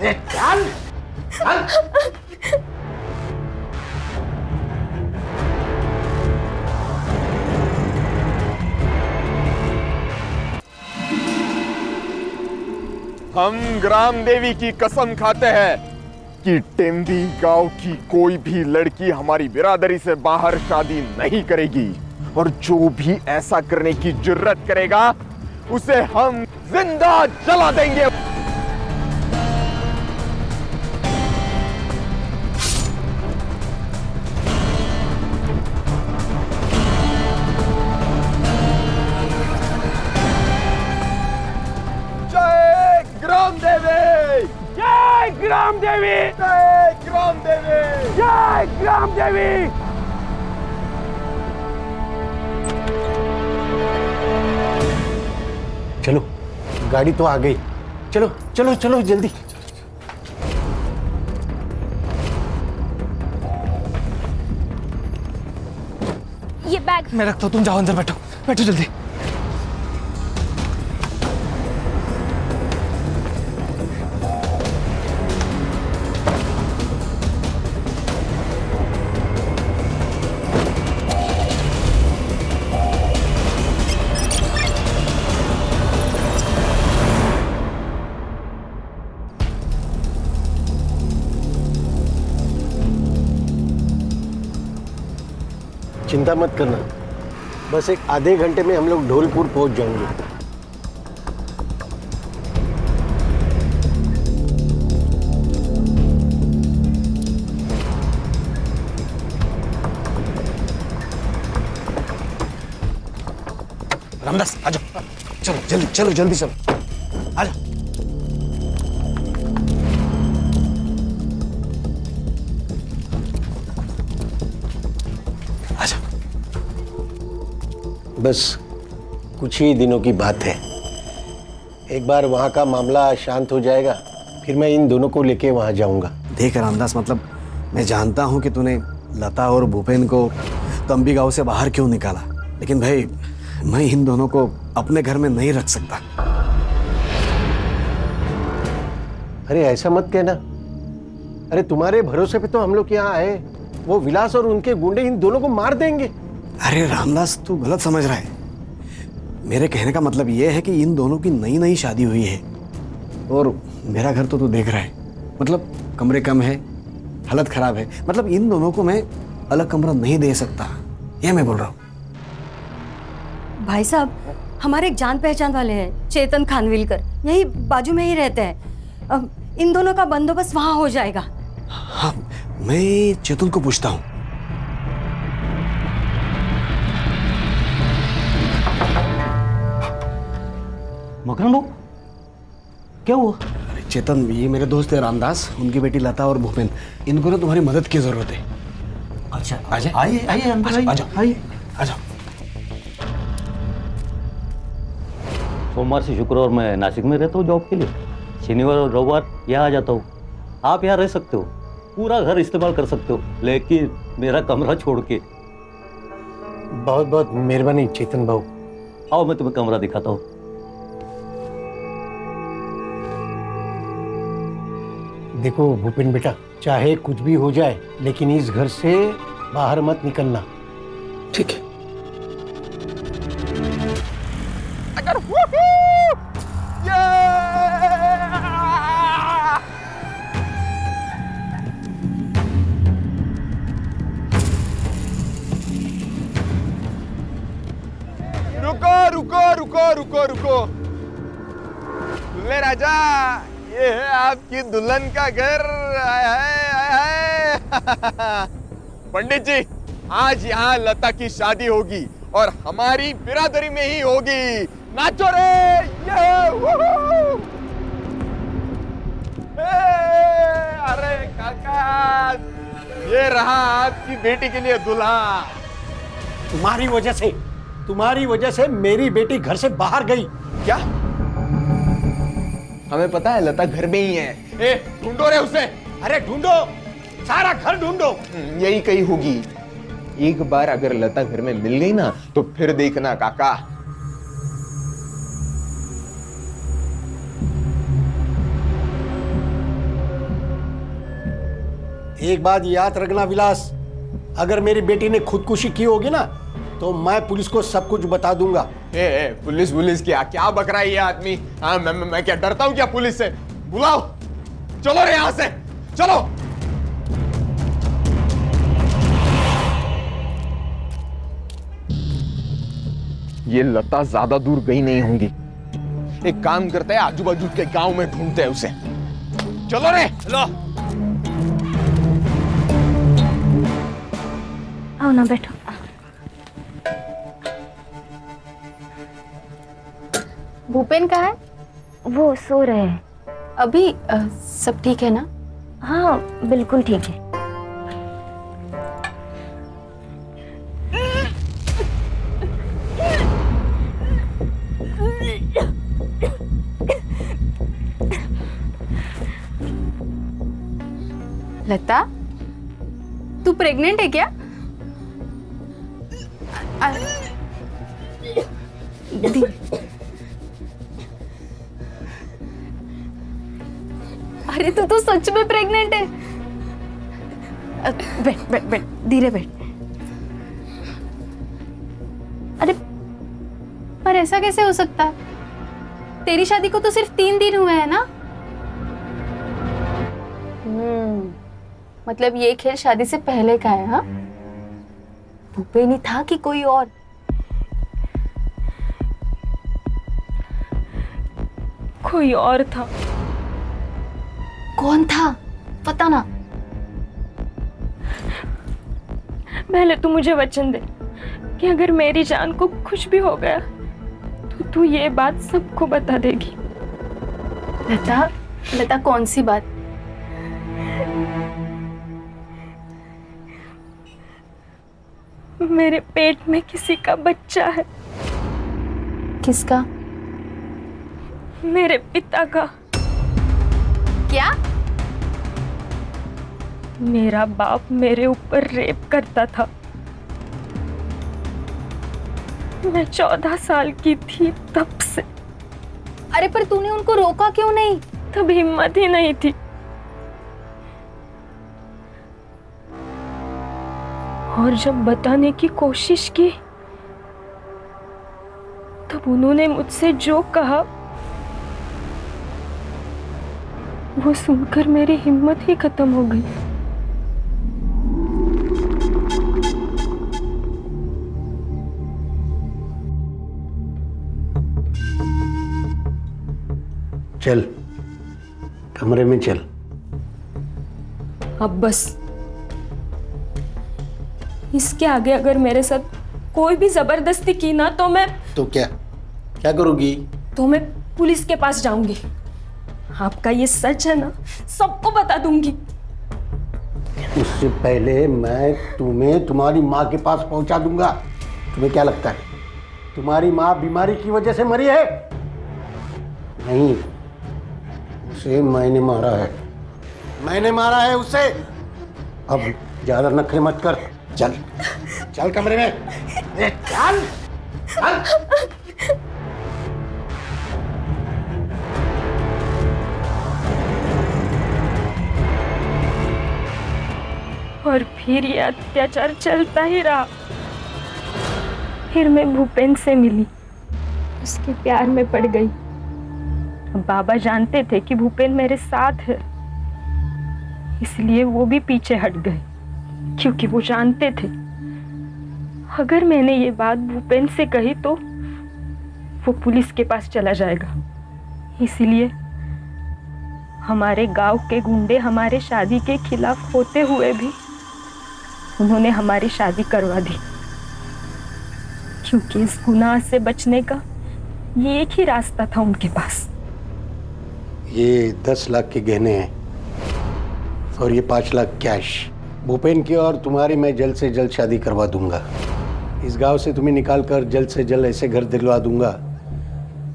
चल चल। हम ग्राम देवी की कसम खाते हैं कि टेम्बी गांव की कोई भी लड़की हमारी बिरादरी से बाहर शादी नहीं करेगी, और जो भी ऐसा करने की जुर्रत करेगा उसे हम जिंदा जला देंगे। जय ग्राम देवी, जय ग्राम देवी, जय ग्राम देवी, जय ग्राम देवी। चलो, गाड़ी तो आ गई। चलो चलो चलो जल्दी। ये बैग मैं रखता हूँ, तुम जाओ अंदर बैठो, बैठो जल्दी। चिंता मत करना, बस एक आधे घंटे में हम लोग ढोलपुर पहुंच जाएंगे। रामदास आ जाओ, चलो जल्दी चलो, जल्दी चलो, आ जाओ। आ जाओ। बस कुछ ही दिनों की बात है, एक बार वहां का मामला शांत हो जाएगा, फिर मैं इन दोनों को लेके वहां जाऊंगा। देख रामदास, मतलब मैं जानता हूँ कि तूने लता और भूपेन को तंबी गांव से बाहर क्यों निकाला, लेकिन भाई मैं इन दोनों को अपने घर में नहीं रख सकता। अरे ऐसा मत कहना, अरे तुम्हारे भरोसे पे तो हम लोग यहाँ आए, वो विलास और उनके गुंडे इन दोनों को मार देंगे। अरे रामदास, तू गलत समझ रहा है। मेरे कहने का मतलब ये है कि इन दोनों की नई नई शादी हुई है, और मेरा घर तो तू देख रहा है, मतलब कमरे कम है, हालत खराब है, मतलब इन दोनों को मैं अलग कमरा नहीं दे सकता, ये मैं बोल रहा हूँ। भाई साहब, हमारे एक जान पहचान वाले हैं, चेतन खानविलकर, यही बाजू में ही रहते हैं। अब इन दोनों का बंदोबस्त वहां हो जाएगा। हाँ, मैं चेतन को पूछता हूँ। मकान बाबू, क्या हुआ? अरे चेतन, ये मेरे दोस्त है रामदास, उनकी बेटी लता और भूपेन, इनको ना तुम्हारी मदद की जरूरत है। अच्छा, आ जाए, आइए आइए अंकल, आ जाओ, आइए। आ जाओ। सोमवार से शुक्रवार मैं नासिक में रहता हूँ जॉब के लिए, शनिवार और रविवार यहाँ आ जाता हूँ। आप यहाँ रह सकते हो, पूरा घर इस्तेमाल कर सकते हो, लेकिन मेरा कमरा छोड़ के। बहुत बहुत मेहरबानी चेतन भाऊ। आओ मैं तुम्हें कमरा दिखाता हूँ। देखो भूपेन बेटा, चाहे कुछ भी हो जाए, लेकिन इस घर से बाहर मत निकलना। ठीक है। अगर रुको रुको रुको रुको रुको, दुल्हे राजा, ये है आपकी दुल्हन का घर। आय हाय आय हाय। पंडित जी, आज यहाँ लता की शादी होगी और हमारी बिरादरी में ही होगी। नाचो रे, ये अरे काका, ये रहा आपकी बेटी के लिए दूल्हा। तुम्हारी वजह से मेरी बेटी घर से बाहर गई। क्या? हमें पता है लता घर में ही है। ए, ढूंढो रे उसे। अरे ढूंढो, सारा घर ढूंढो। यही कहीं होगी। एक बार अगर लता घर में मिल गई ना, तो फिर देखना काका। एक बात याद रखना विलास, अगर मेरी बेटी ने खुदकुशी की होगी ना तो मैं पुलिस को सब कुछ बता दूंगा। पुलिस क्या बक रहा है ये आदमी? हाँ, मैं क्या डरता हूँ क्या पुलिस से? बुलाओ, चलो रे यहाँ से, चलो। ये लता ज्यादा दूर गई नहीं होंगी। एक काम करते हैं, आजू बाजू के गांव में ढूंढते हैं उसे। चलो रे, चलो। आओ ना, बैठो। भूपेन कहाँ है? वो सो रहे हैं। अभी सब ठीक है ना? हाँ, बिल्कुल ठीक है। लता, तू प्रेग्नेंट है क्या? अरे तू तो सच में प्रेग्नेंट है? बैठ बैठ बैठ, धीरे बैठ। अरे पर ऐसा कैसे हो सकता है? तेरी शादी को तो सिर्फ 3 दिन हुए हैं ना? मतलब ये खेल शादी से पहले का है? हाँ, भूपेन ही था कि कोई और? कोई और था। कौन था? पता ना। पहले तू मुझे वचन दे कि अगर मेरी जान को कुछ भी हो गया तो तू ये बात सबको बता देगी। लता, लता कौन सी बात? मेरे पेट में किसी का बच्चा है। किसका? मेरे पिता का। क्या? मेरा बाप मेरे ऊपर रेप करता था। मैं 14 साल की थी तब से। अरे पर तूने उनको रोका क्यों नहीं? तब हिम्मत ही नहीं थी। और जब बताने की कोशिश की तब उन्होंने मुझसे जो कहा वो सुनकर मेरी हिम्मत ही खत्म हो गई। चल, कमरे में चल। अब बस, इसके आगे अगर मेरे साथ कोई भी जबरदस्ती की ना तो मैं क्या करोगी? तो मैं पुलिस के पास जाऊंगी। आपका ये सच है ना, सबको बता दूंगी। उससे पहले मैं तुम्हें तुम्हारी माँ के पास पहुंचा दूंगा। तुम्हें क्या लगता है तुम्हारी माँ बीमारी की वजह से मरी है? नहीं, उसे मैंने मारा है उसे। अब ज्यादा नखरे मत कर। चल चल कमरे में। चल चल। और फिर ये अत्याचार चलता ही रहा। फिर मैं भूपेन से मिली, उसके प्यार में पड़ गई। बाबा जानते थे कि भूपेन मेरे साथ है, इसलिए वो भी पीछे हट गए, क्योंकि वो जानते थे अगर मैंने ये बात भूपेन से कही तो वो पुलिस के पास चला जाएगा। इसलिए हमारे गांव के गुंडे हमारे शादी के खिलाफ होते हुए भी उन्होंने हमारी शादी करवा दी, क्योंकि इस गुनाह से बचने का ये एक ही रास्ता था उनके पास। ये 10 लाख के गहने हैं और ये 5 लाख कैश। भूपेन की और तुम्हारी मैं जल्द से जल्द शादी करवा दूंगा। इस गांव से तुम्हें निकाल कर जल्द से जल्द ऐसे घर दिलवा दूंगा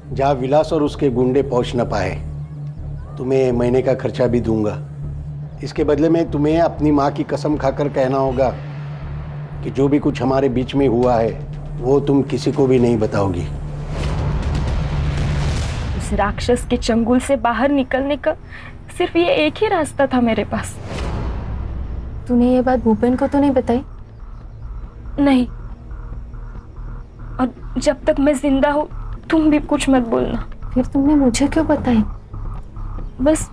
जहाँ विलास और उसके गुंडे पहुँच न पाए। तुम्हें महीने का खर्चा भी दूंगा। इसके बदले में तुम्हें अपनी माँ की कसम खाकर कहना होगा कि जो भी कुछ हमारे बीच में हुआ है वो तुम किसी को भी नहीं बताओगी। उस राक्षस के चंगुल से बाहर निकलने का सिर्फ ये एक ही रास्ता था मेरे पास। तूने ये बात भूपेन को तो नहीं बताई? नहीं, और जब तक मैं जिंदा हूँ तुम भी कुछ मत बोलना। फिर तुमने मुझे क्यों बताई? बस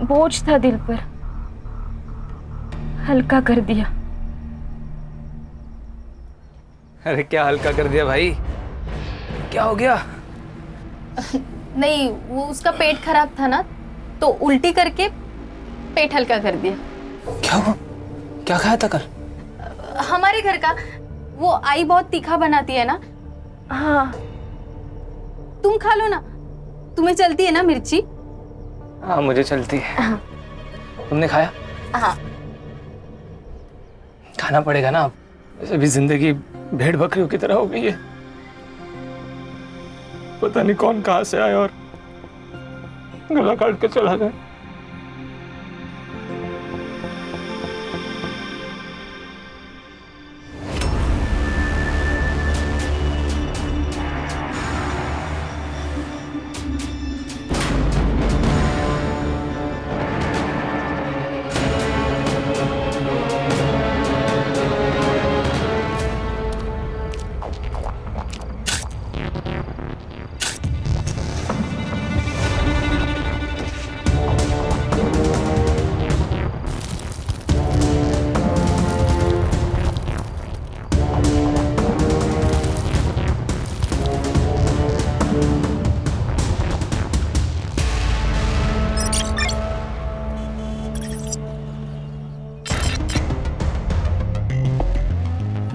बोझ था दिल पर, हल्का कर दिया। अरे क्या हल्का कर दिया भाई, क्या हो गया? नहीं, वो उसका पेट खराब था ना, तो उल्टी करके पेट हल्का कर दिया। क्या हुआ? क्या खाया था कल? हमारे घर का वो आई बहुत तीखा बनाती है ना। हाँ, तुम खा लो ना, तुम्हें चलती है ना मिर्ची? हाँ मुझे चलती है। तुमने खाया? हाँ। खाना पड़ेगा ना, अब वैसे भी जिंदगी भेड़ बकरियों की तरह हो गई है। पता नहीं कौन कहां से आया और गला काट के चला गया।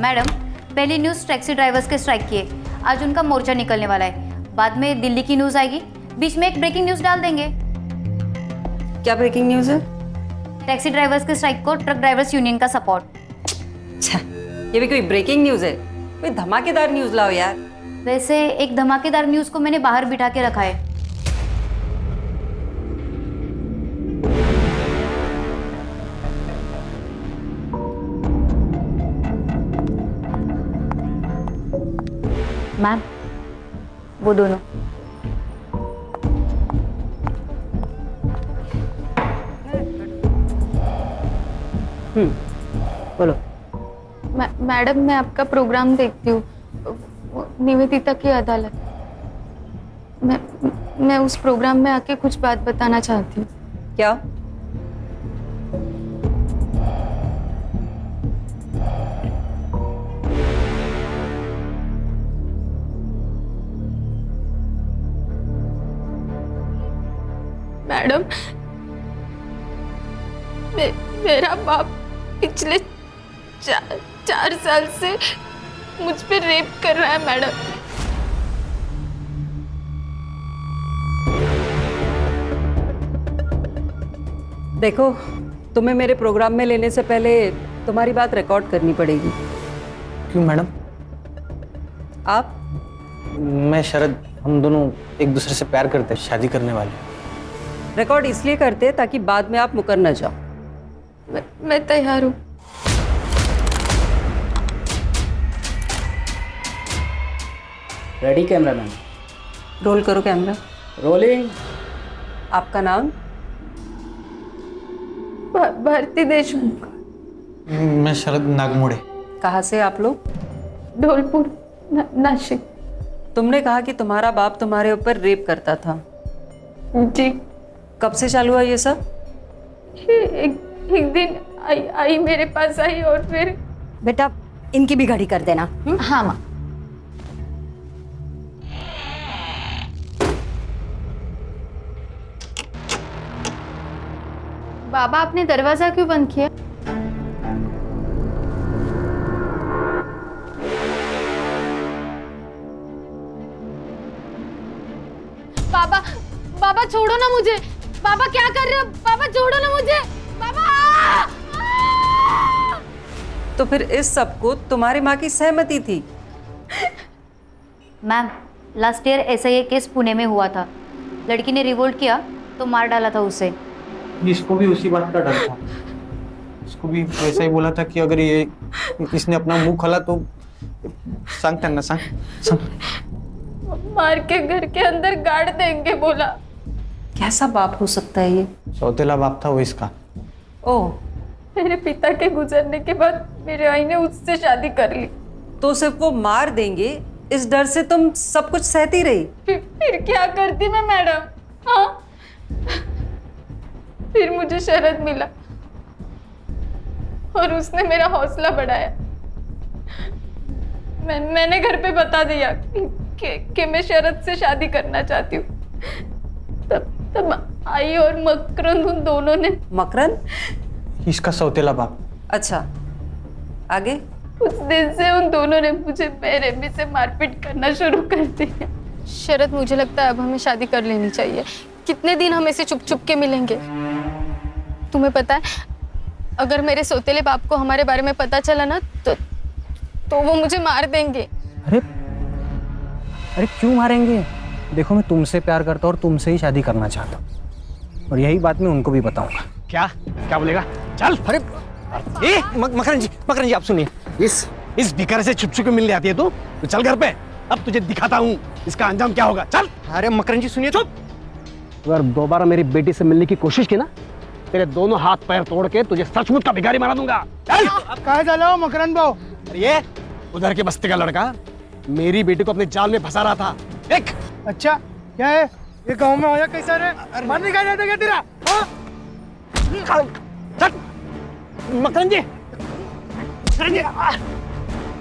मैडम, पहली न्यूज़ टैक्सी ड्राइवर्स के स्ट्राइक की है। आज उनका मोर्चा निकलने वाला है। बाद में दिल्ली की न्यूज़ आएगी, बीच में एक ब्रेकिंग न्यूज़ डाल देंगे। क्या ब्रेकिंग न्यूज़ है? टैक्सी ड्राइवर्स के स्ट्राइक को ट्रक ड्राइवर्स यूनियन का सपोर्ट। अच्छा, ये भी कोई ब्रेकिंग न्यूज़ है? कोई धमाकेदार न्यूज़ लाओ यार। वैसे एक धमाकेदार न्यूज़ को मैंने बाहर बिठा के रखा है। मैम, वो दोनों। बोलो। मैडम, मैं आपका प्रोग्राम देखती हूँ, निवेदिता की अदालत। मैं उस प्रोग्राम में आके कुछ बात बताना चाहती हूँ। क्या? मैडम, मेरा बाप पिछले 4 साल से मुझ पे रेप कर रहा है मैडम। देखो, तुम्हें मेरे प्रोग्राम में लेने से पहले तुम्हारी बात रिकॉर्ड करनी पड़ेगी। क्यों मैडम? आप? मैं शरद, हम दोनों एक दूसरे से प्यार करते हैं, शादी करने वाले। रिकॉर्ड इसलिए करते ताकि बाद में आप मुकर न जाओ। मैं तैयार हूँ। Ready cameraman? रोल करो कैमरा। रोलिंग। आपका नाम? भारती देशमुख। मैं शरद नागमोड़े। कहाँ से आप लोग? ढोलपुर, नासिक। तुमने कहा कि तुम्हारा बाप तुम्हारे ऊपर रेप करता था। जी। कब से चालू हुआ ये सब? एक दिन आई मेरे पास आई और फिर। बेटा, इनकी भी घड़ी कर देना। हाँ माँ। बाबा, आपने दरवाजा क्यों बंद किया? बाबा, बाबा छोड़ो ना मुझे। बाबा क्या कर रहे हो? बाबा छोड़ो ना मुझे। बाबा! तो फिर इस सब को तुम्हारी माँ की सहमति थी? मैम, लास्ट ईयर ऐसा ही केस पुणे में हुआ था। लड़की ने रिवोल्ट किया तो मार डाला था उसे। इसको भी उसी बात का डर था। इसको भी वैसा ही बोला था कि अगर ये इसने अपना मुंह खोला तो सांग त्यांना सांग। मार के घर के अंदर गाड़ देंगे बोला। कैसा बाप हो सकता है ये? सौतेला बाप था वो इसका। ओह, मेरे पिता के गुजरने के बाद मेरे आई ने उससे शादी कर ली। तो सिर्फ वो मार देंगे इस डर से तुम सब कुछ सहती रही? फिर क्या करती मैं मैडम? हाँ, फिर मुझे शरद मिला और उसने मेरा हौसला बढ़ाया। मैंने घर पे बता दिया कि मैं शरद से शादी करना चाहती हूँ। तब आई और मकरंद उन दोनों ने। मकरंद? इसका सौतेला बाप। अच्छा, आगे? उस दिन से उन दोनों ने मुझे बेरहमी से मारपीट करना शुरू कर दिया। शरद, मुझे लगता है अब हमें शादी कर लेनी चाहिए। कितने दिन हम ऐसे चुप चुप के मिलेंगे? तुम्हें पता है, अगर मेरे सौतेले बाप को हमारे बारे में पता चला ना तो वो मुझे मार देंगे। अरे क्यों मारेंगे? देखो, मैं तुमसे प्यार करता हूँ और तुमसे ही शादी करना चाहता हूँ, और यही बात मैं उनको भी बताऊंगा। क्या बोलेगा? चल। अरे मकरन जी आप सुनिए, इस भिखारी से छुप छुप के मिलने आती है तू? तो चल घर पे, अब तुझे दिखाता हूँ इसका अंजाम क्या होगा। चल। अरे मकरन जी सुनिए। चुप। अगर दोबारा मेरी बेटी से मिलने की कोशिश की ना, तेरे दोनों हाथ पैर तोड़ के तुझे सचमुच का भिखारी बना दूंगा। चल। अब कहाँ जा रहे हो मकरन भाऊ? ये उधर के बस्ती का लड़का मेरी बेटी को अपने जाल में फंसा रहा था। देख। अच्छा, क्या है ये? गांव में आया कैसा रे? मन निकाल जाता क्या तेरा? मकरन जी।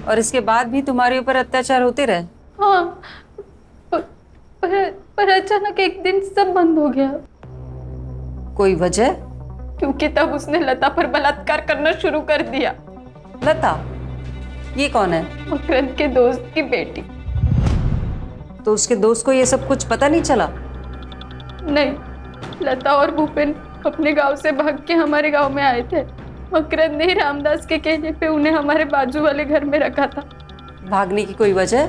और इसके बाद भी तुम्हारे ऊपर अत्याचार होते रहे? हाँ, पर अचानक एक दिन सब बंद हो गया। कोई वजह? क्योंकि तब उसने लता पर बलात्कार करना शुरू कर दिया। लता? ये कौन है? मकरंद के दोस्त की बेटी। तो उसके दोस्त को ये सब कुछ पता नहीं चला? नहीं, लता और भूपेन अपने गांव से भाग के हमारे गांव में आए थे। मकरंद ने रामदास के कहने पे उन्हें हमारे बाजू वाले घर में रखा था। भागने की कोई वजह?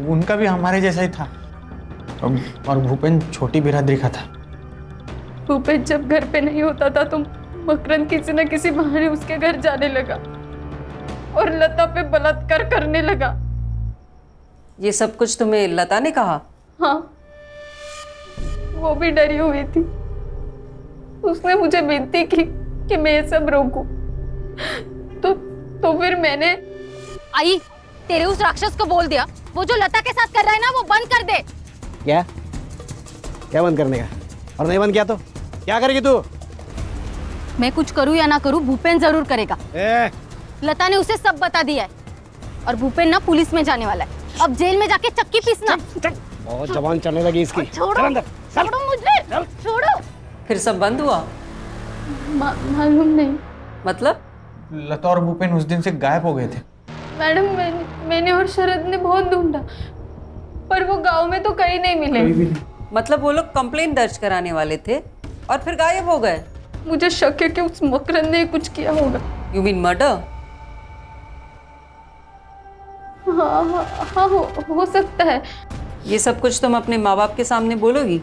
उनका भी हमारे जैसा ही था, और भूपेन छोटी बिरादरी का था। भूपेन जब घर पे नहीं होता था तो मकरंद किसी न किसी बहाने उसके घर जाने लगा और लता पे बलात्कार करने लगा। ये सब कुछ तुम्हें लता ने कहा? हाँ, वो भी डरी हुई थी। उसने मुझे विनती की कि मैं ये सब रोकूं। तो फिर मैंने। आई, तेरे उस राक्षस को बोल दिया वो जो लता के साथ कर रहा है ना वो बंद कर दे। क्या बंद करने का? और नहीं बंद किया तो क्या करेगी तू? मैं कुछ करूं या ना करूं, भूपेन जरूर करेगा। लता ने उसे सब बता दिया है, और भूपेन ना पुलिस में जाने वाला है। अब जेल में जाके चक्की पीसना। बहुत जबान चलने लगी इसकी। छोड़ो मुझे, छोड़ो। फिर सब बंद हुआ? मालूम नहीं। मतलब? लता और भूपेन उस दिन से गायब हो गए थे। मैडम, मैंने और शरद ने बहुत ढूंढा, पर वो गांव में तो कहीं नहीं मिले। मतलब वो लोग कंप्लेंट दर्ज कराने वाले थे और फिर गायब हो गए? मुझे शक है कि उस मकरंद ने कुछ किया होगा। You mean murder? हाँ, हो सकता है। ये सब कुछ तुम अपने माँ बाप के सामने बोलोगी?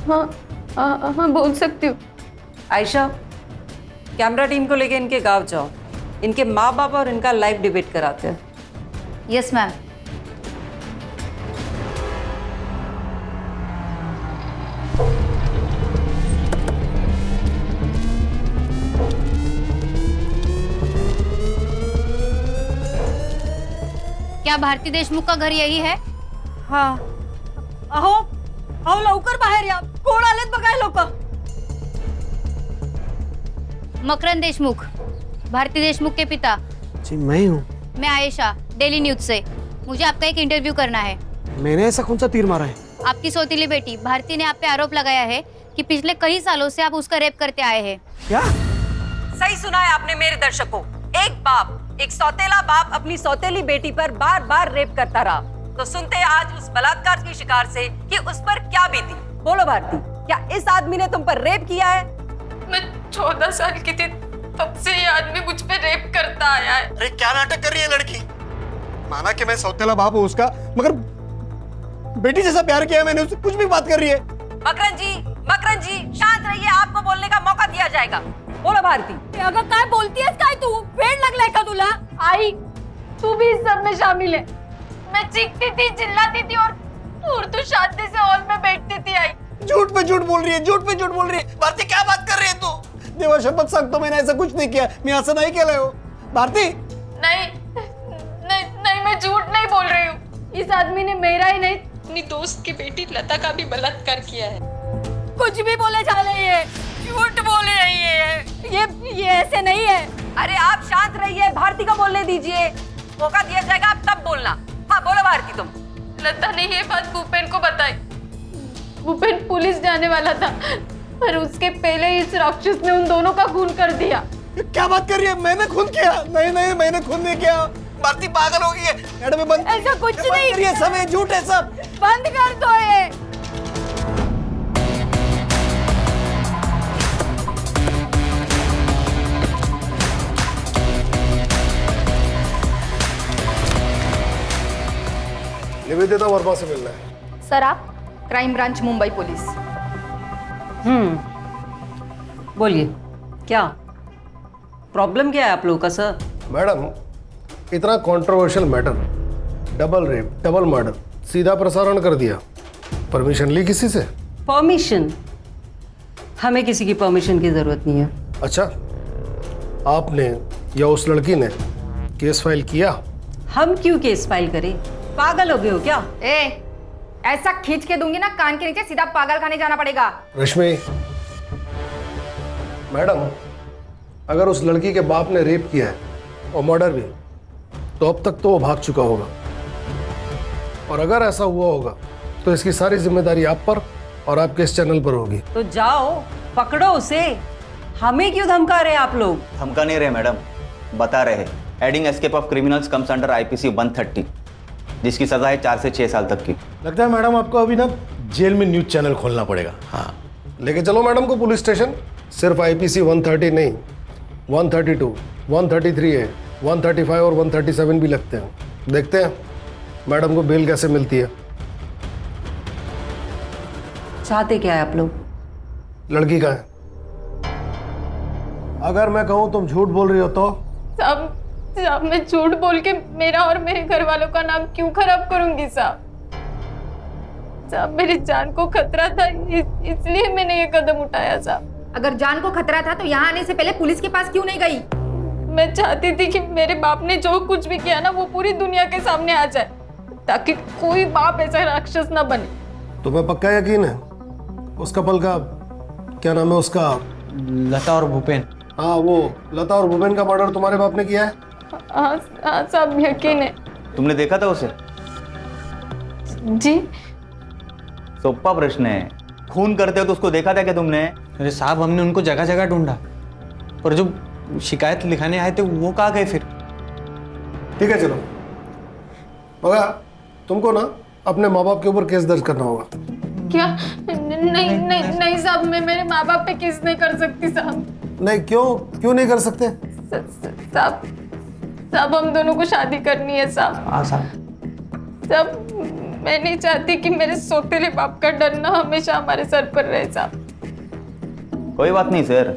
हाँ, बोल सकती हूँ। आयशा, कैमरा टीम को लेके इनके गांव जाओ, इनके माँ बाप और इनका लाइव डिबेट कराते हैं। Yes ma'am. क्या भारती देशमुख का घर यही है? हाँ। अहो लवकर बाहेर या, कोण आलेत बघाय लोक। मकरंद देशमुख, भारती देशमुख के पिता। जी मैं हूँ। मैं आयशा, डेली न्यूज से। मुझे आपका एक इंटरव्यू करना है। मैंने ऐसा कौन सा तीर मारा है? आपकी सौतीली बेटी भारती ने आप पे आरोप लगाया है कि पिछले कई सालों से आप उसका रेप करते आए हैं। क्या? सही सुना है आपने मेरे दर्शकों। एक बाप, एक सौतेला बाप अपनी सौतेली बेटी पर बार बार रेप करता रहा। तो सुनते हैं आज उस बलात्कार की शिकार से कि उस पर क्या बीती। बोलो भारती, क्या इस आदमी ने तुम पर रेप किया है? मैं 14 साल की थी तब से ये आदमी मुझ पे रेप करता आया है। अरे क्या नाटक कर रही है लड़की? माना कि मैं सौतेला बाप हूँ उसका, मगर बेटी जैसा प्यार किया है मैंने उससे, कुछ भी बात कर रही है। मकरन जी शांत रहिए, आपको बोलने का मौका दिया जाएगा। बोलो भारती। अगं काय बोलतीयस काय तू? वेड लागलाय का तुला? आई, तू भी इस सब में शामिल है। मैं चीखती थी, चिल्लाती थी और तू शांति से हॉल में बैठती थी। आई, झूठ पे झूठ बोल रही है, झूठ पे झूठ बोल रही है। भारती क्या बात कर देवा शपथ सांगतो मैंने ऐसा कुछ नहीं किया, मैं असं नाही केलंय हो. भारती नहीं नहीं नहीं, मैं झूठ नहीं बोल रही हूँ. इस आदमी ने मेरा ही नहीं, अपनी दोस्त की बेटी लता का भी बलात्कार किया है. कुछ भी बोले जा रही है, झूठ बोल रही है. ये ऐसे नहीं है. अरे आप शांत रहिए, भारती को बोलने दीजिए. मौका दिया जाएगा आप तब बोलना. हाँ बोलो भारती तुम. लता ने ये बात भूपेन को बताई. भूपेन पुलिस जाने वाला था, पर उसके पहले इस राक्षस ने उन दोनों का खून कर दिया. क्या बात कर रही है? मैंने खून किया? नहीं नहीं, मैंने खून नहीं किया. भारती पागल हो गई है. मैडम बंद. ऐसा कुछ नहीं. ये सब है, झूठ है सब. बंद कर दो ये. निवेदिता वर्मा से मिलना है. सर आप क्राइम ब्रांच मुंबई पुलिस. बोलिए क्या प्रॉब्लम क्या है आप लोगों का सर? मैडम, इतना controversial matter, double rape, double murder, सीधा प्रसारण कर दिया. परमिशन ली किसी से? परमिशन? हमें किसी की परमिशन की जरूरत नहीं है. अच्छा, आपने या उस लड़की ने केस फाइल किया? हम क्यों केस फाइल करें? पागल हो गए हो क्या? ऐसा खींच के दूंगी ना कान के नीचे, सीधा पागल खाने जाना पड़ेगा. रश्मि मैडम, अगर उस लड़की के बाप ने रेप किया है और मर्डर भी, तो अब तक तो वो भाग चुका होगा. और अगर ऐसा हुआ होगा तो इसकी सारी जिम्मेदारी आप पर और आपके इस चैनल पर होगी. तो जाओ पकड़ो उसे. हमें क्यों धमका रहे हैं आप लोग? धमका नहीं रहे मैडम, बता रहे. Adding escape of criminals comes under IPC 130, जिसकी सजा है 4 से 6 साल तक की. लगता है मैडम आपको अभी ना जेल में न्यूज चैनल खोलना पड़ेगा. हाँ, लेके चलो मैडम को पुलिस स्टेशन. सिर्फ आईपीसी 130 नहीं, 132, 133 है, 135 और 137 भी लगते हैं. देखते हैं मैडम को बेल कैसे मिलती है. चाहते क्या है आप लोग? लड़की का है. अगर मैं कहूँ तुम झूठ बोल रही हो तो? साहब मैं झूठ बोल के मेरा और मेरे घर वालों का नाम क्यों खराब करूंगी साहब? साहब मेरी जान को खतरा था, इसलिए मैंने ये कदम उठाया साहब. अगर जान को खतरा था तो यहाँ आने से पहले पुलिस के पास क्यों नहीं गई? मैं चाहती थी कि मेरे बाप ने जो कुछ भी किया ना वो पूरी दुनिया के सामने आ जाए, ताकि कोई बाप ऐसा राक्षस ना बने. तुम्हें पक्का यकीन है? उस कपल का क्या नाम है उसका? लता और भूपेन. हाँ, वो लता और भूपेन का मर्डर तुम्हारे बाप ने किया है? हाँ साहब यकीन है. तुमने देखा था उसे? जी. सोप्पा प्रश्न है. खून करते हो तो उसको देखा था क्या तुमने? अरे साहब, हमने उनको जगह जगह ढूंढा, पर जो शिकायत लिखाने आए थे वो कहाँ गए फिर? ठीक है चलो, मगर तुमको ना अपने माँ बाप के ऊपर केस दर्ज करना होगा. क्या? नहीं साहब, मैं मेरे माँ बाप पे केस नहीं कर सकती साहब. नहीं, क्यों नहीं कर सकते? साहब हम दोनों को शादी करनी है साहब. हाँ साहब. साहब मैं नहीं चाहती कि मेरे सौतेले बाप का डर ना हमेशा हमारे सर पर रहे साहब. कोई बात नहीं सर,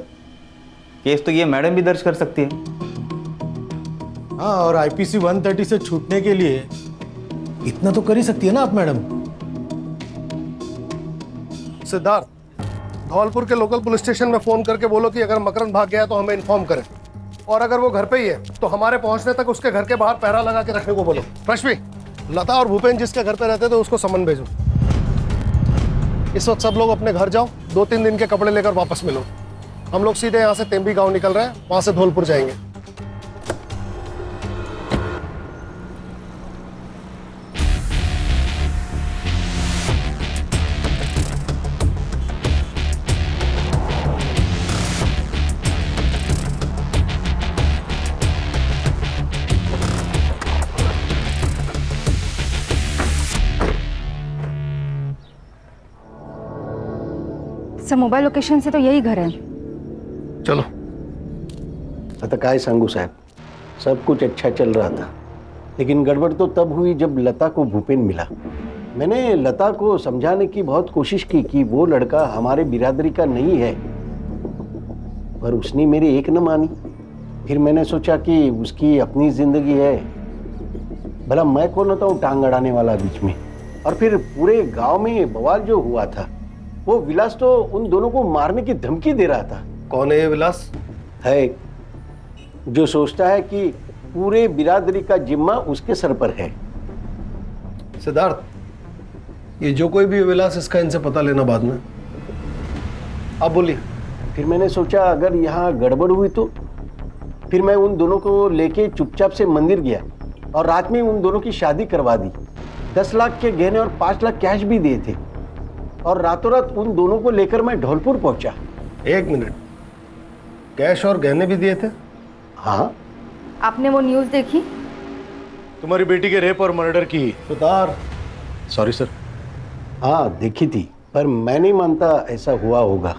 केस तो ये मैडम भी दर्ज कर सकती है. हाँ, और आईपीसी 130 से छूटने के लिए इतना तो कर ही सकती है ना आप मैडम. सिद्धार्थ, धौलपुर के लोकल पुलिस स्टेशन में फोन करके बोलो कि अगर मकरंद भाग गया तो हमें इन्फॉर्म करें, और अगर वो घर पे ही है तो हमारे पहुंचने तक उसके घर के बाहर पहरा लगा के रखने को बोलो. रश्मि, लता और भूपेन जिसके घर पे रहते थे उसको समन भेजो. इस वक्त सब लोग अपने घर जाओ, 2-3 दिन के कपड़े लेकर वापस मिलो. हम लोग सीधे यहाँ से तेम्बी गांव निकल रहे हैं, वहां से धौलपुर जाएंगे. सर मोबाइल लोकेशन से तो यही घर है. चलो. आता काय सांगू साहब, सब कुछ अच्छा चल रहा था, लेकिन गड़बड़ तो तब हुई जब लता को भूपेन मिला. मैंने लता को समझाने की बहुत कोशिश की कि वो लड़का हमारे बिरादरी का नहीं है, पर उसने मेरी एक न मानी. फिर मैंने सोचा कि उसकी अपनी जिंदगी है, भला मैं कौन होता हूँ टांग अड़ाने वाला बीच में. और फिर पूरे गांव में बवाल जो हुआ था, वो विलास तो उन दोनों को मारने की धमकी दे रहा था. कौन है ये विलास? है जो सोचता है कि पूरे बिरादरी का जिम्मा उसके सर पर है। सिद्धार्थ, ये जो कोई भी विलास, इसका इनसे पता लेना बाद में। अब बोलिए। फिर मैंने सोचा अगर यहाँ गड़बड़ हुई तो फिर मैं उन दोनों को लेके चुपचाप से मंदिर गया और रात में उन दोनों की शादी करवा दी। 10 लाख के गहने और 5 लाख कैश भी दिए थे और रातों रात उन दोनों को लेकर मैं धौलपुर पहुंचा। 1 मिनट, कैश और गहने भी दिए थे? हाँ। आपने वो न्यूज़ देखी? तुम्हारी बेटी के रेप और मर्डर की। सुतार। Sorry sir. हाँ देखी थी, पर मैं नहीं मानता ऐसा हुआ होगा,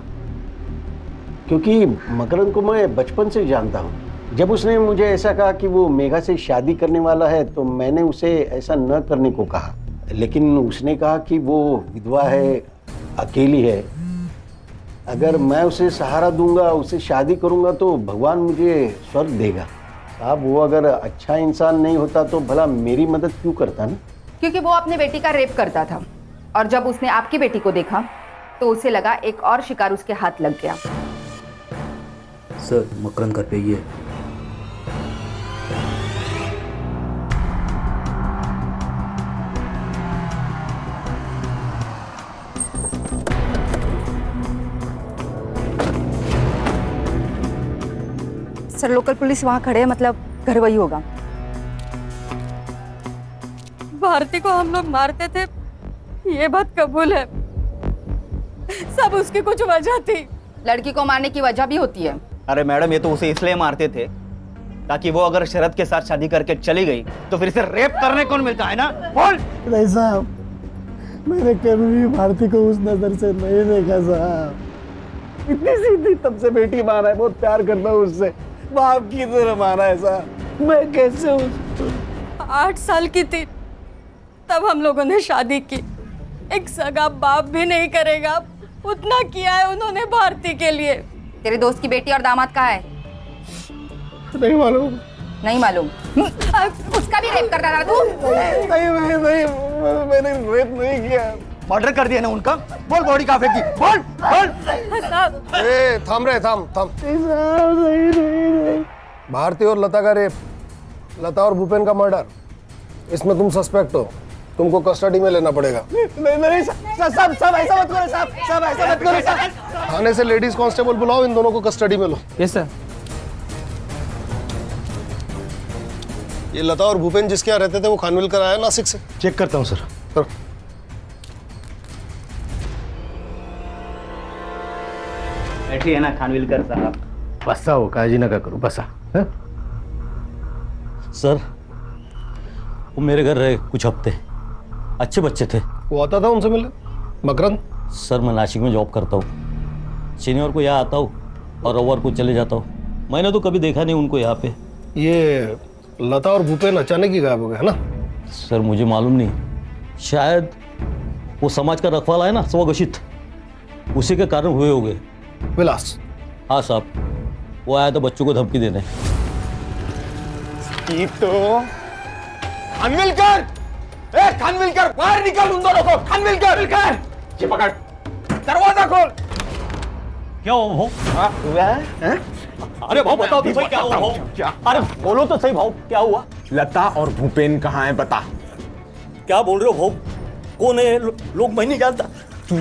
क्योंकि मकरंद को मैं बचपन से जानता हूँ। जब उसने मुझे ऐसा कहा कि वो मेघा से शादी करने वाला है तो मैंने उसे ऐसा न करने को कहा, लेकिन उसने कहा कि वो विधवा है, अकेली है, अगर मैं उसे सहारा दूंगा, उसे शादी करूंगा तो भगवान मुझे स्वर्ग देगा। साहब वो अगर अच्छा इंसान नहीं होता तो भला मेरी मदद क्यों करता ना? क्योंकि वो अपने बेटी का रेप करता था और जब उसने आपकी बेटी को देखा तो उसे लगा एक और शिकार उसके हाथ लग गया। सर मकरंद घर पे ही है। सर लोकल पुलिस वहाँ खड़े हैं, मतलब घर वही होगा। भारती को हम लोग मारते थे, ये बात कबूल है। सब उसकी कुछ वजह थी। लड़की को मारने की वजह भी होती है। अरे मैडम, ये तो उसे इसलिए मारते थे ताकि वो अगर शरद के साथ शादी करके चली गई तो फिर इसे रेप करने कौन मिलता है ना? बोल। नहीं साहब, मैंने कभी भी भारती को उस नजर से नहीं देखा साहब। इतनी सीधी तब से बेटी माना है, बहुत प्यार करता हूँ उससे, बाप की तरह माना है साहब। मैं कैसे 8 साल की थी तब हम लोगों ने शादी की। एक सगा बाप भी नहीं करेगा उतना किया है उन्होंने भारती के लिए। तेरे दोस्त की बेटी और दामाद कहाँ है? नहीं मालूम। नहीं मालूम? उसका भी रेप करता था तू? नहीं, मैंने रेप नहीं किया। मर्डर कर दिया ना उनका? बोल बॉडी कहाँ फेंकी? बोल बोल। ए, थाम रहे, थाम। भारती और लता का रेप, लता और भूपेन का मर्डर, इसमें तुम सस्पेक्ट हो, तुमको कस्टडी में लेना पड़ेगा। नहीं साहब, ऐसा मत करो साहब, ऐसा मत करो साहब। थाने से लेडीज कांस्टेबल बुलाओ, इन दोनों को कस्टडी में लो। Yes sir. ये लता और भूपेन जिसके यहाँ रहते थे वो खानविलकर आया नासिक से? चेक करता हूँ सर। करो। बैठिए ना खानविलकर साहब। बसा हो, काजी ना करो, बसा। सर वो मेरे घर रहे कुछ हफ्ते, अच्छे बच्चे थे। वो आता था उनसे मिलने? मकरंद? सर मैं नासिक में जॉब करता हूँ, शनिवार को यहाँ आता हूँ और रविवार को चले जाता हूँ। मैंने तो कभी देखा नहीं उनको यहाँ पे। ये लता और भूपेन अचानक ही गायब हो गए है ना? सर मुझे मालूम नहीं, शायद वो समाज का रखवाला है ना, स्वघोषित, उसी के कारण हुए होंगे। विलास? हाँ साहब, वो आया था बच्चों को धमकी देने। तो खानविलकर, ए खानविलकर, बाहर निकल उन दोनों को। खानविलकर, ये पकड़, दरवाजा खोल। क्या हुआ भाव? अरे भाव बताओ तो सही, क्या हुआ भाव? क्या? अरे बोलो तो सही भाव, क्या हुआ? लता और भूपेन कहाँ है बता। क्या बोल रहे हो भाव? कौन है लोग? मैं नहीं जानता। तू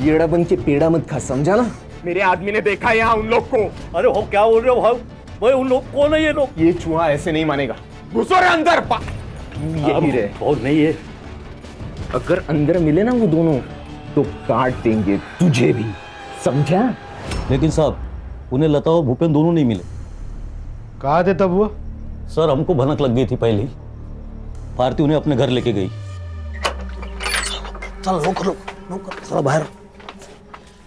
येड़ा बन के पेड़ा मत खा, समझा ना? मेरे आदमी ने देखा यहाँ उन लोग को। अरे भाव क्या बोल रहे हो भाव? भाई उन लोग कौन है? ये लोग? ये चूहा ऐसे नहीं मानेगा। घुसो रे अंदर। यही रहे। बहुत नहीं है। अगर अंदर मिले ना वो दोनों तो काट देंगे तुझे भी, समझा? लेकिन साहब उन्हें लता और भूपेन दोनों नहीं मिले। कहाँ थे तब वो? सर हमको भनक लग गई थी पहले ही, भारती उन्हें अपने घर लेके गई। चल लो चलो बाहर।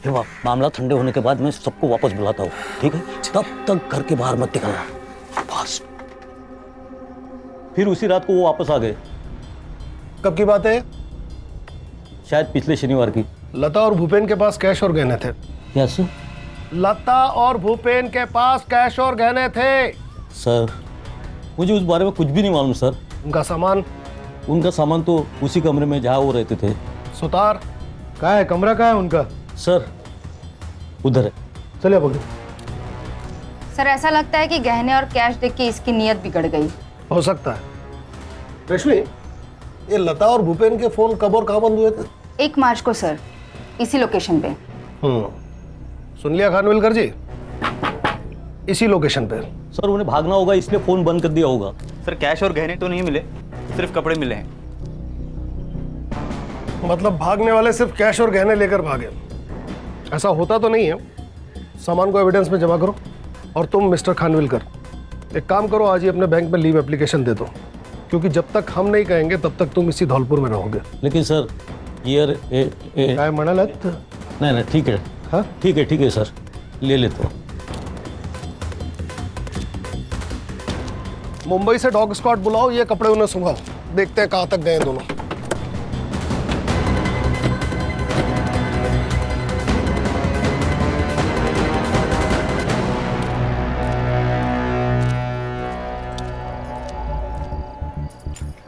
फिर मामला ठंडे होने के बाद मैं सबको वापस बुलाता हूँ, ठीक है? तब तक घर के बाहर मत निकलना बस। फिर उसी रात को वो वापस आ गए। कब की बात है? शायद पिछले शनिवार की। लता और भूपेन के पास कैश और गहने थे। क्या सर? लता और भूपेन के पास कैश और गहने थे। सर मुझे उस बारे में कुछ भी नहीं मालूम सर। उनका सामान? उनका सामान तो उसी कमरे में जहाँ वो रहते थे। सुतार? कहाँ है कमरा? कहाँ है उनका? सर उधर है। चलिए पकड़ो। सर ऐसा लगता है कि गहने और कैश देख के इसकी नीयत बिगड़ गई। हो सकता है। रश्मि, ये लता और भूपेन के फोन कब और कहाँ बंद हुए थे? 1 मार्च को सर, इसी लोकेशन पे। सुन लिया खानविलकर जी, इसी लोकेशन पे। सर उन्हें भागना होगा इसलिए फोन बंद कर दिया होगा। सर कैश और गहने तो नहीं मिले, सिर्फ कपड़े मिले हैं। मतलब भागने वाले सिर्फ कैश और गहने लेकर भागे? ऐसा होता तो नहीं है। सामान को एविडेंस में जमा करो। और तुम मिस्टर खानविलकर, एक काम करो, आज ही अपने बैंक में लीव एप्लीकेशन दे दो, क्योंकि जब तक हम नहीं कहेंगे तब तक तुम इसी धौलपुर में रहोगे। लेकिन सर ये काय म्हणालात? नहीं ठीक है। हाँ ठीक है सर, ले लेता हूँ। मुंबई से डॉग स्क्वाड बुलाओ, ये कपड़े उन्हें सुंघाओ, देखते हैं कहाँ तक गए दोनों।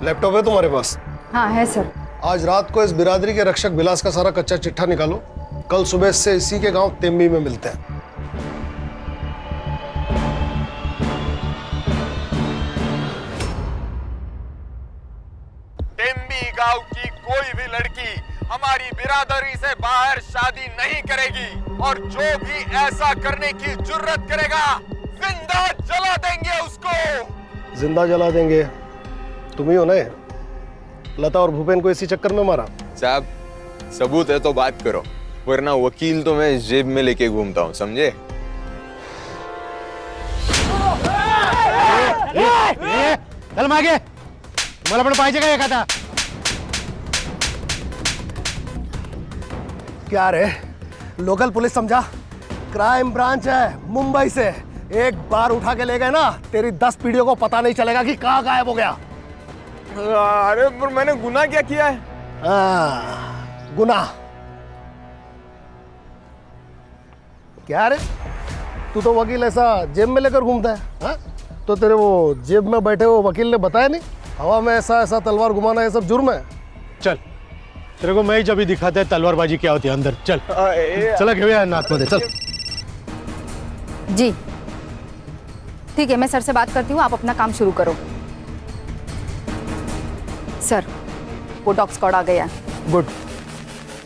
लैपटॉप है तुम्हारे पास? हाँ है सर। आज रात को इस बिरादरी के रक्षक विलास का सारा कच्चा चिट्ठा निकालो। कल सुबह से इसी के गांव तेम्बी में मिलते हैं। तेम्बी गांव की कोई भी लड़की हमारी बिरादरी से बाहर शादी नहीं करेगी, और जो भी ऐसा करने की जुर्रत करेगा जिंदा जला देंगे उसको। जिंदा जला देंगे? तुम ही हो ना? लता और भूपेन को इसी चक्कर में मारा? साहब सबूत है तो बात करो, वरना वकील तो मैं जेब में लेके घूमता हूँ, समझे? चल मागे, मला पण पाहिजे का एखादा? क्या रे, लोकल पुलिस समझा? क्राइम ब्रांच है मुंबई से। एक बार उठा के ले गए ना, तेरी 10 पीढ़ियों को पता नहीं चलेगा कि कहाँ गायब हो गया। अरे पर मैंने गुनाह क्या किया है? गुनाह? क्या रे, तू तो वकील ऐसा जेब में लेकर घूमता है? हाँ? तो तेरे वो जेब में बैठे वो वकील ने बताया नहीं हवा में ऐसा तलवार घुमाना ये सब जुर्म है? चल तेरे को मैं ही जब ही दिखाता है तलवारबाजी क्या होती है अंदर। चल चला घेऊया नाथ मध्ये, चल। जी ठीक है, मैं सर से बात करती हूँ, आप अपना काम शुरू करो। सर वो डॉग स्क्वाड आ गया। गुड,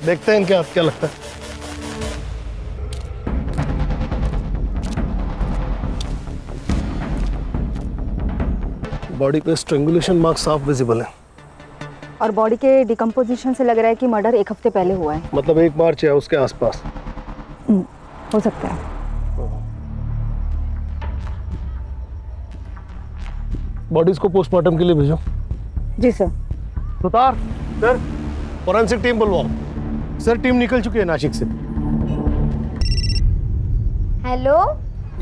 देखते हैं इनके हाथ क्या लगता है। बॉडी पे स्ट्रेंगुलेशन मार्क साफ विजिबल है, और बॉडी के डिकम्पोजिशन से लग रहा है कि मर्डर 1 हफ्ते पहले हुआ है। मतलब 1 मार्च है उसके आसपास। हो सकता है। बॉडीज को पोस्टमार्टम के लिए भेजो। जी sir. Sutar sir, forensic team बुलवाओ। सर टीम निकल चुकी है नासिक से। हेलो,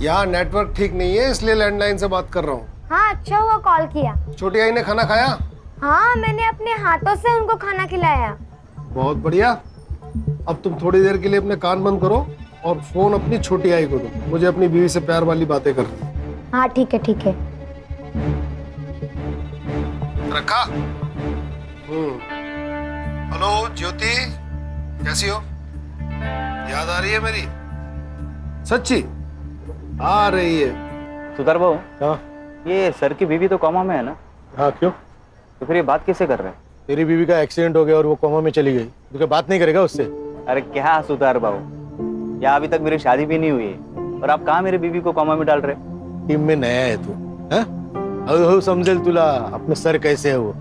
यहाँ नेटवर्क ठीक नहीं है इसलिए लैंडलाइन से बात कर रहा हूँ। हाँ अच्छा हुआ कॉल किया। छोटी आई ने खाना खाया? हाँ मैंने अपने हाथों से उनको खाना खिलाया। बहुत बढ़िया। अब तुम थोड़ी देर के लिए अपने कान बंद करो और फोन अपनी छोटी आई को दो, मुझे अपनी बीवी से प्यार वाली बातें करनी। हाँ ठीक है ठीक है। रखा? हेलो ज्योति, कैसी हो? याद आ रही है मेरी? सच्ची आ रही है। सुधार बाबू, हाँ ये सर की बीवी तो कोमा में है ना? हाँ क्यों? तो फिर ये बात कैसे कर रहे हैं? तेरी बीवी का एक्सीडेंट हो गया और वो कोमा में चली गई, तो क्या बात नहीं करेगा उससे? अरे क्या सुधार बाबू, यहाँ अभी तक मेरी शादी भी नहीं हुई है और आप कहाँ मेरी बीवी को कोमा में डाल रहे? टीम में नया है तू, हळूहळू समझेल तुला अपने सर कैसे है वो।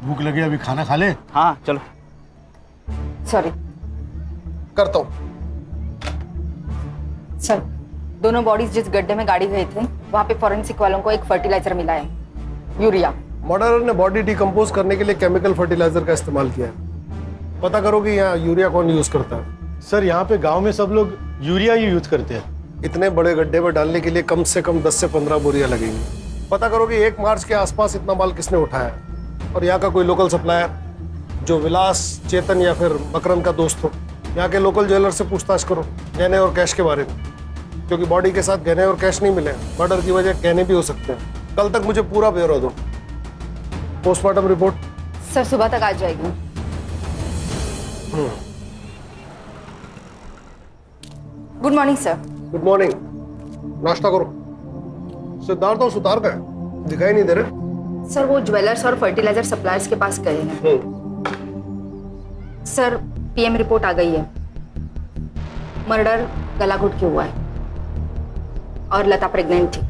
भूख लगी, अभी खाना खा ले। हाँ चलो। सॉरी। करता हूँ। सर दोनों बॉडीज जिस गड्ढे में गाड़ी गई थी वहाँ पे फॉरेंसिक वालों को एक फर्टिलाइजर मिला है, यूरिया। मर्डरर ने बॉडी डिकम्पोज करने के लिए केमिकल फर्टिलाइजर का इस्तेमाल किया है। पता करो कि यहाँ यूरिया कौन यूज करता है। सर यहाँ पे गांव में सब लोग यूरिया ही यूज करते हैं। इतने बड़े गड्ढे में डालने के लिए कम से कम 10 से 15 बोरियां लगेंगी। पता करो कि 1 मार्च के आसपास इतना माल किसने उठाया, और यहाँ का कोई लोकल सप्लायर जो विलास, चेतन या फिर मकरंद का दोस्त हो। यहाँ के लोकल ज्वेलर से पूछताछ करो गहने और कैश के बारे में, क्योंकि बॉडी के साथ गहने और कैश नहीं मिले। मर्डर की वजह गहने भी हो सकते हैं। कल तक मुझे पूरा ब्यौरा दो। पोस्टमार्टम रिपोर्ट सर सुबह तक आ जाएगी। Good morning sir. Good morning. नाश्ता करो। सिद्धार्थ और सुतार का है, दिखाई नहीं दे रहे। सर वो ज्वेलर्स और फर्टिलाइजर सप्लायर्स के पास गए हैं। सर पीएम रिपोर्ट आ गई है। मर्डर गला घुट के हुआ है और लता प्रेग्नेंट थी।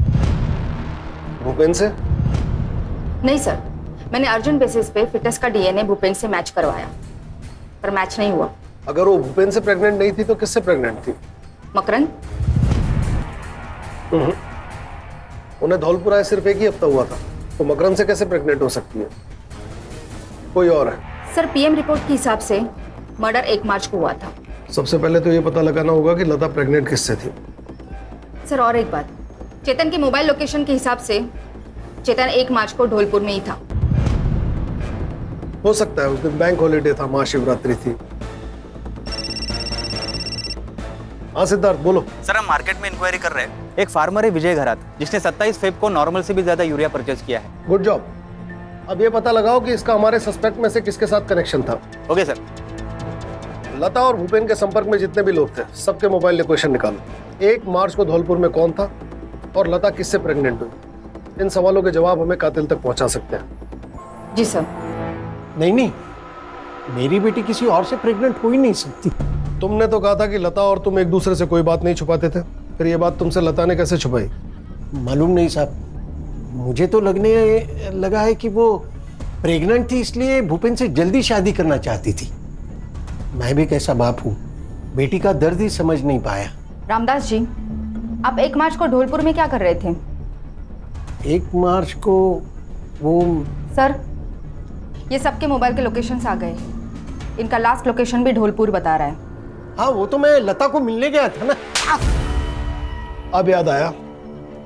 भूपेन से? नहीं सर, मैंने अर्जेंट बेसिस पे फिटनेस का डीएनए भूपेन से मैच करवाया, पर मैच नहीं हुआ। अगर वो भूपेन से प्रेग्नेंट नहीं थी तो किससे प्रेग्नेंट थी? मकरंद। उन्हें धौलपुर आए सिर्फ एक ही हफ्ता हुआ था, तो मकरंद से कैसे प्रेग्नेंट हो सकती है? कोई और है? सर पीएम रिपोर्ट के हिसाब से मर्डर 1 मार्च को हुआ था। सबसे पहले तो ये पता लगाना होगा कि लता प्रेग्नेंट किससे थी। सर और एक बात, चेतन के मोबाइल लोकेशन के हिसाब से चेतन 1 मार्च को धौलपुर में ही था। हो सकता है उस दिन बैंक हॉलीडे था, महाशिवरात्रि थी। हाँ सिद्धार्थ बोलो। सर हम मार्केट में इंक्वायरी कर रहे हैं। एक फार्मर है विजय घरात, जिसने 27 फेब को नॉर्मल से भी ज्यादा यूरिया परचेज किया है। Good job. अब ये पता लगाओ कि इसका हमारे सस्पेक्ट में से किसके साथ कनेक्शन था। Okay sir. लता और भूपेन के संपर्क में जितने भी लोग थे, सबके मोबाइल लोकेशन निकालो। 1 मार्च को धौलपुर में कौन था और लता किससे प्रेग्नेंट हुई? इन सवालों के जवाब हमें कातिल तक पहुंचा सकते हैं। जी सर। नहीं, मेरी बेटी किसी और से प्रेग्नेंट हो ही नहीं सकती। तुमने तो कहा था कि लता और तुम एक दूसरे से कोई बात नहीं छुपाते थे, फिर ये बात तुमसे लता ने कैसे छुपाई? मालूम नहीं साहब, मुझे तो लगने लगा है कि वो प्रेग्नेंट थी, इसलिए भूपेन से जल्दी शादी करना चाहती थी। मैं भी कैसा बाप हूँ, बेटी का दर्द ही समझ नहीं पाया। रामदास जी, आप 1 मार्च को धौलपुर में क्या कर रहे थे? 1 मार्च को वो... सर ये सबके मोबाइल के लोकेशंस आ गए। इनका लास्ट लोकेशन भी धौलपुर बता रहा है। हाँ वो तो मैं लता को मिलने गया था ना। अब याद आया,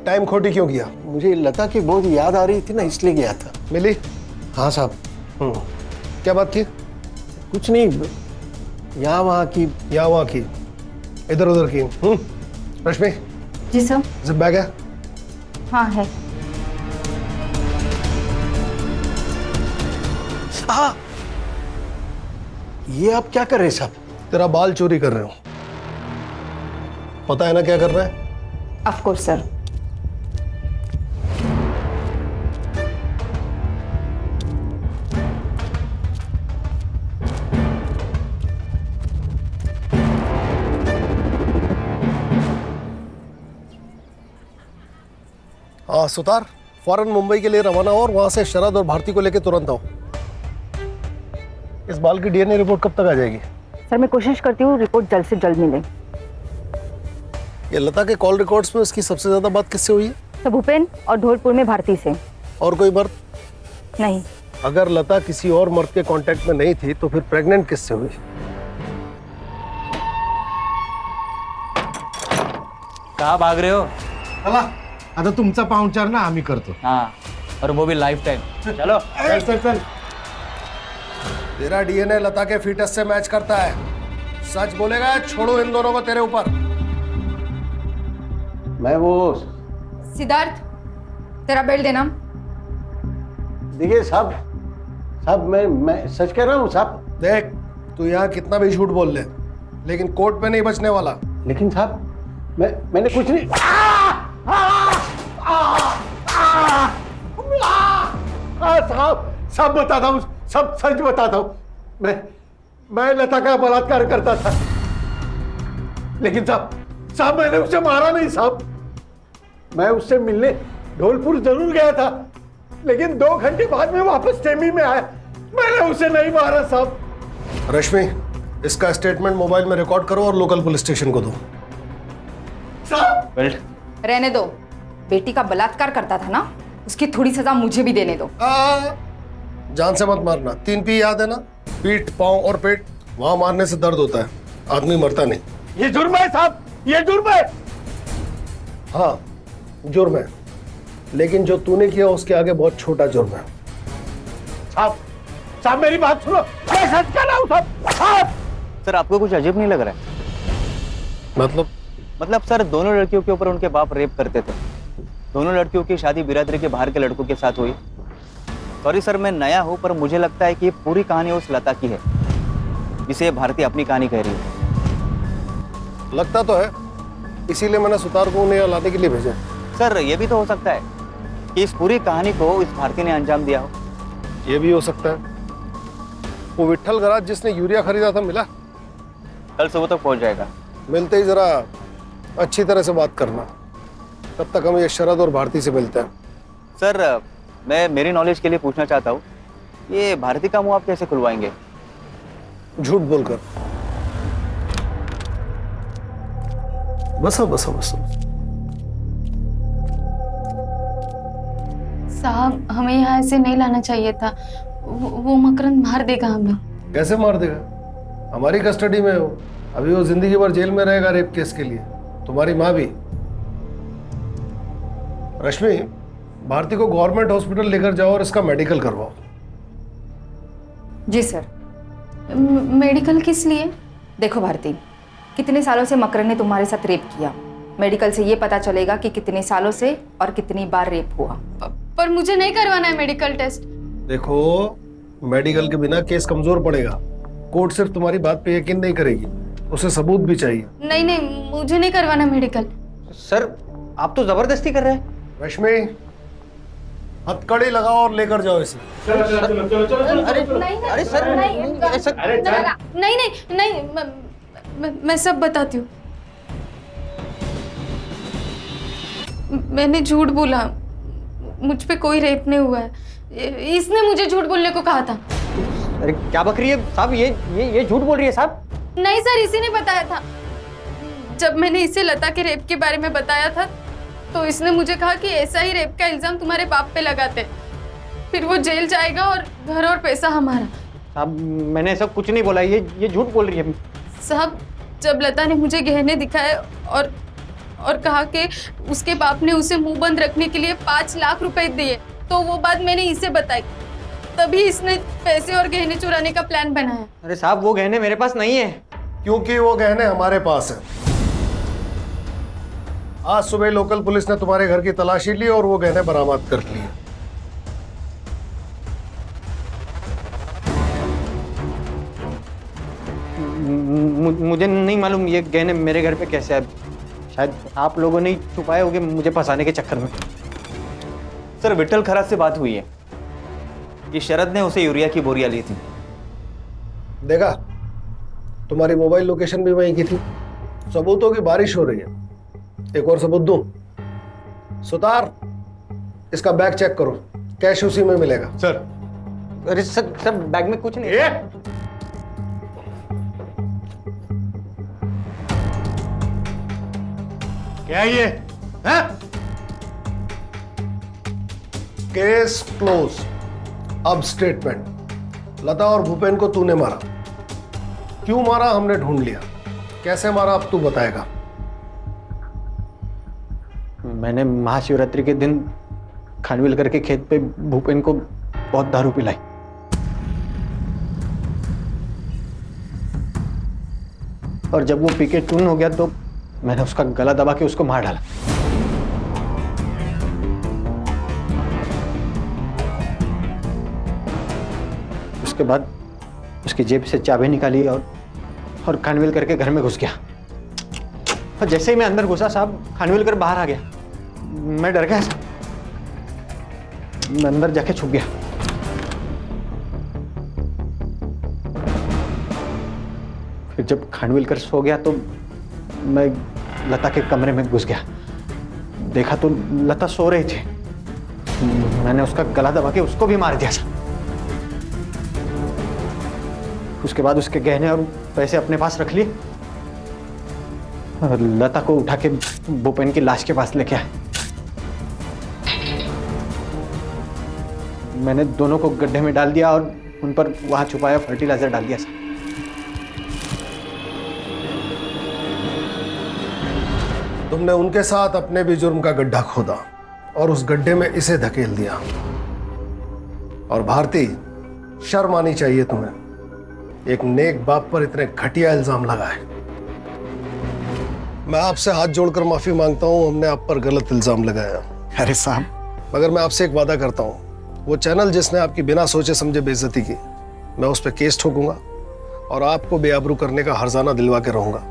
टाइम खोटी क्यों किया? मुझे लता की बहुत याद आ रही थी ना, इसलिए गया था। मिली? हाँ साहब। क्या बात की? कुछ नहीं, यहाँ वहाँ की। यहाँ वहाँ की, इधर उधर की। रश्मि। जी सर। जिप बैग है? हाँ है। हाँ, ये आप क्या कर रहे हैं साहब? तेरा बाल चोरी कर रहे हो। पता है ना क्या कर रहा है? Of course sir. हाँ सुतार, फौरन मुंबई के लिए रवाना हो और वहां से शरद और भारती को लेकर तुरंत आओ। इस बाल की डीएनए रिपोर्ट कब तक आ जाएगी? सर मैं कोशिश करती हूँ रिपोर्ट जल्द से जल्द मिले। ये लता के कॉल रिकॉर्ड्स में उसकी सबसे ज्यादा बात किससे हुई है? सर भूपेन और धौलपुर में भारती से। और कोई मर्द? नहीं। अगर लता किसी और मर्द के कांटेक्ट में नहीं थी तो फिर प्रेग्नेंट किससे हुई? कहाँ भाग रहे हो? चला, आता तुमचा पाहुणचार ना आम्ही करतो। हाँ, और वो भी लाइफ टाइम। चलो चल चल चल। तेरा डीएनए लता के फीटस से मैच करता है। सच बोलेगा, छोड़ो इन दोनों को तेरे ऊपर। मैं वो... सिद्धार्थ, तेरा बेल्ट देना। देखिए साहब मैं सच कह रहा हूँ साहब। देख, तू यहाँ कितना भी झूठ बोल ले, लेकिन कोर्ट में नहीं बचने वाला। लेकिन साहब मैंने कुछ नहीं... साहब बताता हूँ, सब सच बताता हूँ। मैं लता का बलात्कार करता था, लेकिन साहब मैंने उसे मारा नहीं साहब। मैं उससे मिलने धौलपुर जरूर गया था, लेकिन 2 घंटे बाद में वापस टेमी में आया। मैंने उसे नहीं मारा साहब। रश्मि, इसका स्टेटमेंट मोबाइल में रिकॉर्ड करो और लोकल पुलिस स्टेशन को दो। साहब बेल्ट रहने दो, बेटी का बलात्कार करता था ना, उसकी थोड़ी सजा मुझे भी देने दो। जान से मत मारना। 3 पी याद है ना? पीठ, पांव और पेट, वहां मारने से दर्द होता है, आदमी मरता नहीं। ये जुर्म है साहब, ये जुर्म है। हाँ जुर्म है, लेकिन जो तूने किया उसके आगे बहुत छोटा जुर्म है। साहब मेरी बात सुनो, मैं सच कह रहा हूँ साहब। सर आपको कुछ अजीब नहीं लग रहा है? मतलब सर दोनों लड़कियों के ऊपर उनके बाप रेप करते थे। दोनों लड़कियों की शादी बिरादरी के बाहर के लड़कों के साथ हुई। सॉरी सर, मैं नया हूं, पर मुझे लगता है कि ये पूरी कहानी उस लता की है जिसे भारती अपनी कहानी कह रही है। लगता तो है, इसीलिए मैंने सुतार को उन्हें यहाँ लाने के लिए भेजा। सर ये भी तो हो सकता है कि इस पूरी कहानी को इस भारती ने अंजाम दिया हो। ये भी हो सकता है। वो विट्ठल गराज जिसने यूरिया खरीदा था मिला? कल सुबह तक पहुंच जाएगा। मिलते ही जरा अच्छी तरह से बात करना, तब तक हम ये शरद और भारती से मिलते हैं। सर मैं मेरी नॉलेज के लिए पूछना चाहता हूँ, ये भारती का मुंह आप कैसे खुलवाएंगे? झूठ बोलकर। बसा बसा बसा। साहब हमें यहाँ ऐसे नहीं लाना चाहिए था, वो मकरंद मार देगा हमें। कैसे मार देगा? हमारी कस्टडी में हो, अभी वो जिंदगी भर जेल में रहेगा रेप केस के लिए, तुम्हारी माँ भी। रश्मि, भारती को गवर्नमेंट हॉस्पिटल लेकर जाओ और इसका मेडिकल करवाओ। जी सर। मेडिकल किस लिए? देखो भारती, कितने सालों से मकरंद ने तुम्हारे साथ रेप किया, मेडिकल से ये पता चलेगा कि कितने सालों से और कितनी बार रेप हुआ। पर मुझे नहीं करवाना है मेडिकल टेस्ट। देखो, मेडिकल के बिना केस कमजोर पड़ेगा। कोर्ट सिर्फ तुम्हारी बात पे यकीन नहीं करेगी, उसे सबूत भी चाहिए। नहीं नहीं, मुझे नहीं करवाना मेडिकल। सर आप तो जबरदस्ती कर रहे हैं। रश्मि, हथकड़ी लगाओ और लेकर जाओ इसे। अरे सर नहीं, मैं सब बताती हूँ। मैंने झूठ बोला, मुझ पे कोई रेप नहीं हुआ है। इसने मुझे झूठ बोलने को कहा था। अरे क्या बक रही है साहब, ये झूठ बोल रही है साहब। नहीं सर, इसी ने बताया था। जब मैंने इसे लता के रेप के बारे में बताया था तो इसने मुझे कहा कि ऐसा ही रेप का इल्जाम तुम्हारे बाप पे लगाते, फिर वो जेल जाएगा और घर और पैसा हमारा। साहब मैंने ऐसा कुछ नहीं बोला, ये झूठ बोल रही है। साहब जब लता ने मुझे गहने दिखाए और कहा कि उसके बाप ने उसे मुंह बंद रखने के लिए 5 लाख रुपए दिए, तो वो बात मैंने इसे बताई, तभी इसने पैसे और गहने चुराने का प्लान बनाया। अरे साहब वो गहने मेरे पास नहीं है। क्योंकि वो गहने हमारे पास है। आज सुबह लोकल पुलिस ने तुम्हारे घर की तलाशी ली और वो गहने बरामद कर लिए। मुझे नहीं मालूम ये गहने मेरे घर पे कैसे आए। शायद आप लोगों ने छुपाए होंगे मुझे फंसाने के चक्कर में। सर विट्ठल खराज से बात हुई है कि शरद ने उसे यूरिया की बोरियां ली थी। देखा, तुम्हारी मोबाइल लोकेशन भी वहीं की थी। सबूतों की बारिश हो रही है। एक और सबूत दूं? सुतार, इसका बैग चेक करो, कैश उसी में मिलेगा। सर अरे सर बैग में कुछ नहीं है। क्या ये है? Case close. अब स्टेटमेंट। लता और भूपेन को तूने मारा। क्यों मारा हमने ढूंढ लिया, कैसे मारा अब तू बताएगा। मैंने महाशिवरात्रि के दिन खानविलकर के खेत पे भूपेन को बहुत दारू पिलाई। और जब वो पी के टून हो गया तो मैंने उसका गला दबा के उसको मार डाला। उसके बाद उसकी जेब से चाबी निकाली और खानविलकर के घर में घुस गया। और जैसे ही मैं अंदर घुसा साहब, खानविलकर बाहर आ गया। मैं डर गया साहब, मैं अंदर जाके छुप गया। फिर जब खानविलकर सो गया तो मैं लता के कमरे में घुस गया। देखा तो लता सो रही थी। मैंने उसका गला दबा के उसको भी मार दिया था। उसके बाद उसके गहने और पैसे अपने पास रख लिए और लता को उठा के भूपेन की लाश के पास लेके आए। मैंने दोनों को गड्ढे में डाल दिया और उन पर वहां छुपाया फर्टिलाइजर डाल दिया। तुमने उनके साथ अपने भी जुर्म का गड्ढा खोदा और उस गड्ढे में इसे धकेल दिया। और भारती, शर्म आनी चाहिए तुम्हें, एक नेक बाप पर इतने घटिया इल्जाम लगाए। मैं आपसे हाथ जोड़कर माफी मांगता हूं, हमने आप पर गलत इल्जाम लगाया। अरे साहब, मगर मैं आपसे एक वादा करता हूं, वो चैनल जिसने आपकी बिना सोचे समझे बेइज्जती की, मैं उस पर केस ठोकूंगा और आपको बेआबरू करने का हर्जाना दिलवा के रहूंगा।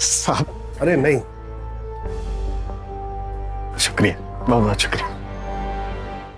साहब। अरे नहीं, शुक्रिया, बहुत बहुत शुक्रिया।